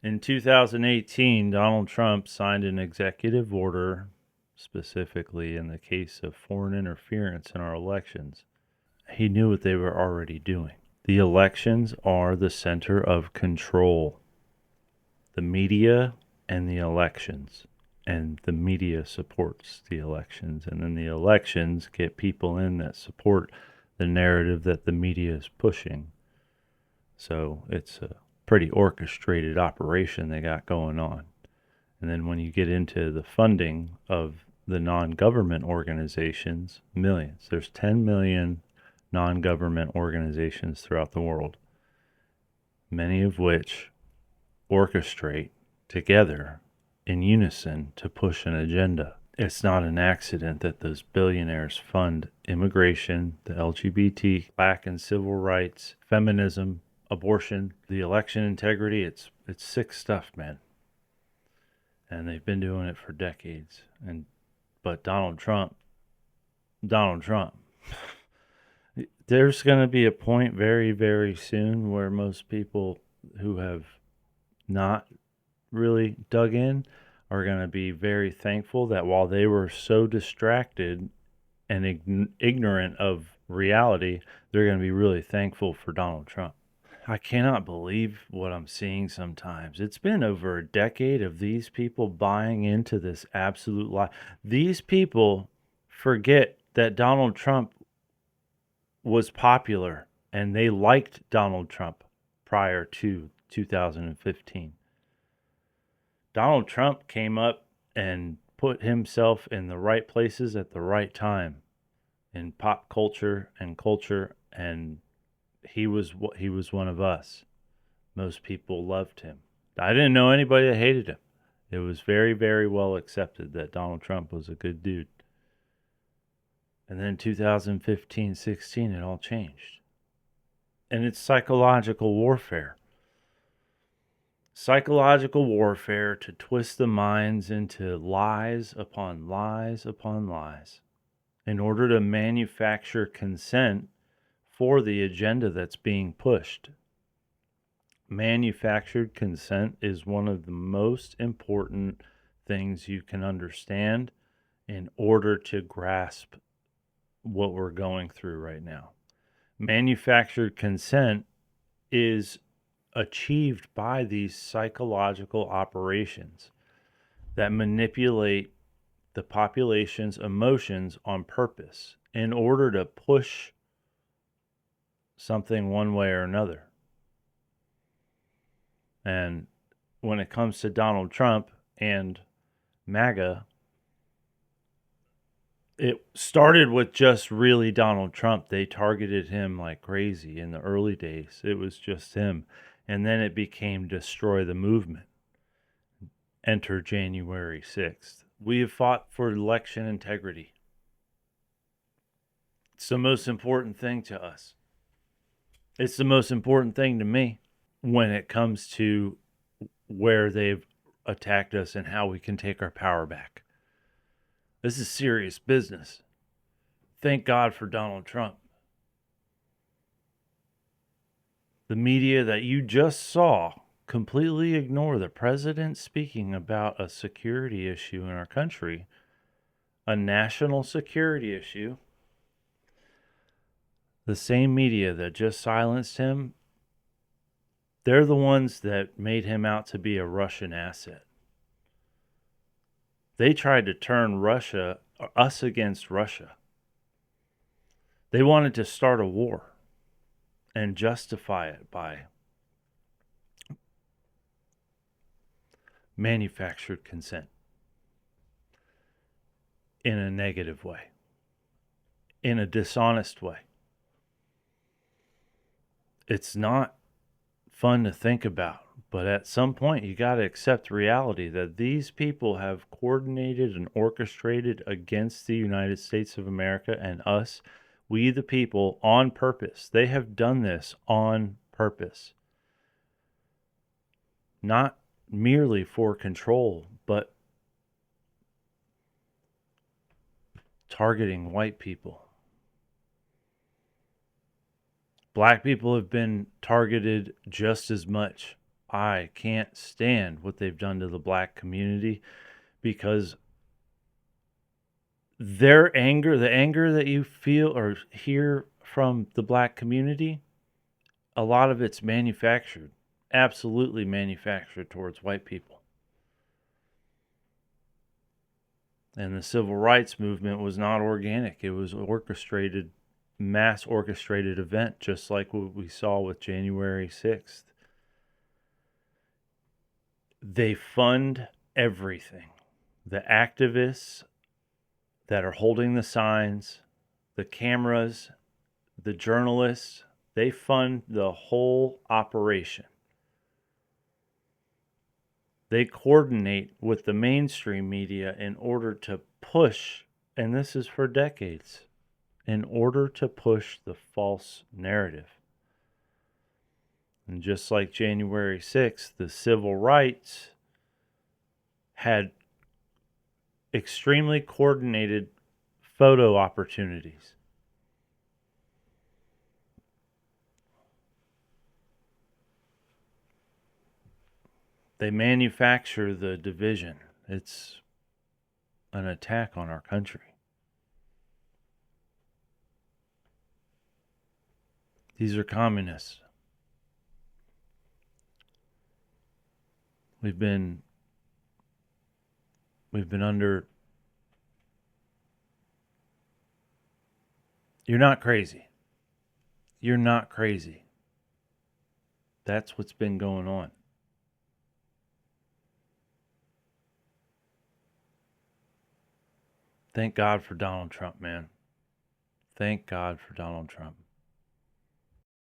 In 2018, Donald Trump signed an executive order specifically in the case of foreign interference in our elections. He knew what they were already doing. The elections are the center of control. The media and the elections. And the media supports the elections. And then the elections get people in that support the narrative that the media is pushing. So it's a pretty orchestrated operation they got going on. And then when you get into the funding of the non-government organizations, millions. There's 10 million non-government organizations throughout the world, many of which orchestrate together in unison to push an agenda. It's not an accident that those billionaires fund immigration, the LGBT, black and civil rights, feminism, abortion, the election integrity. It's sick stuff, man. And they've been doing it for decades. But Donald Trump, there's going to be a point very, very soon where most people who have not really dug in are going to be very thankful that while they were so distracted and ignorant of reality, they're going to be really thankful for Donald Trump. I cannot believe what I'm seeing sometimes. It's been over a decade of these people buying into this absolute lie. These people forget that Donald Trump was popular and they liked Donald Trump prior to 2015. Donald Trump came up and put himself in the right places at the right time in pop culture, and he was one of us. Most people loved him. I didn't know anybody that hated him. It was very, very well accepted that Donald Trump was a good dude. And then 2015, 16, it all changed. And it's psychological warfare. Psychological warfare to twist the minds into lies upon lies upon lies in order to manufacture consent for the agenda that's being pushed. Manufactured consent is one of the most important things you can understand in order to grasp what we're going through right now. Manufactured consent is achieved by these psychological operations that manipulate the population's emotions on purpose in order to push something one way or another. And when it comes to Donald Trump and MAGA, it started with just really Donald Trump. They targeted him like crazy in the early days. It was just him. And then it became destroy the movement. Enter January 6th. We have fought for election integrity. It's the most important thing to us. It's the most important thing to me when it comes to where they've attacked us and how we can take our power back. This is serious business. Thank God for Donald Trump. The media that you just saw completely ignore the president speaking about a security issue in our country, a national security issue. The same media that just silenced him, they're the ones that made him out to be a Russian asset. They tried to turn us against Russia. They wanted to start a war and justify it by manufactured consent in a negative way, in a dishonest way. It's not fun to think about, but at some point you got to accept reality that these people have coordinated and orchestrated against the United States of America and us, we the people, on purpose. They have done this on purpose. Not merely for control, but targeting white people. Black people have been targeted just as much. I can't stand what they've done to the black community, because their anger, the anger that you feel or hear from the black community, a lot of it's manufactured, absolutely manufactured towards white people. And the civil rights movement was not organic. It was orchestrated, mass orchestrated event, just like what we saw with January 6th. They fund everything. The activists that are holding the signs, the cameras, the journalists, they fund the whole operation. They coordinate with the mainstream media in order to push, and this is for decades, in order to push the false narrative. And just like January 6th, the civil rights had extremely coordinated photo opportunities. They manufacture the division. It's an attack on our country. These are communists. We've been under. You're not crazy. You're not crazy. That's what's been going on. Thank God for Donald Trump, man. Thank God for Donald Trump.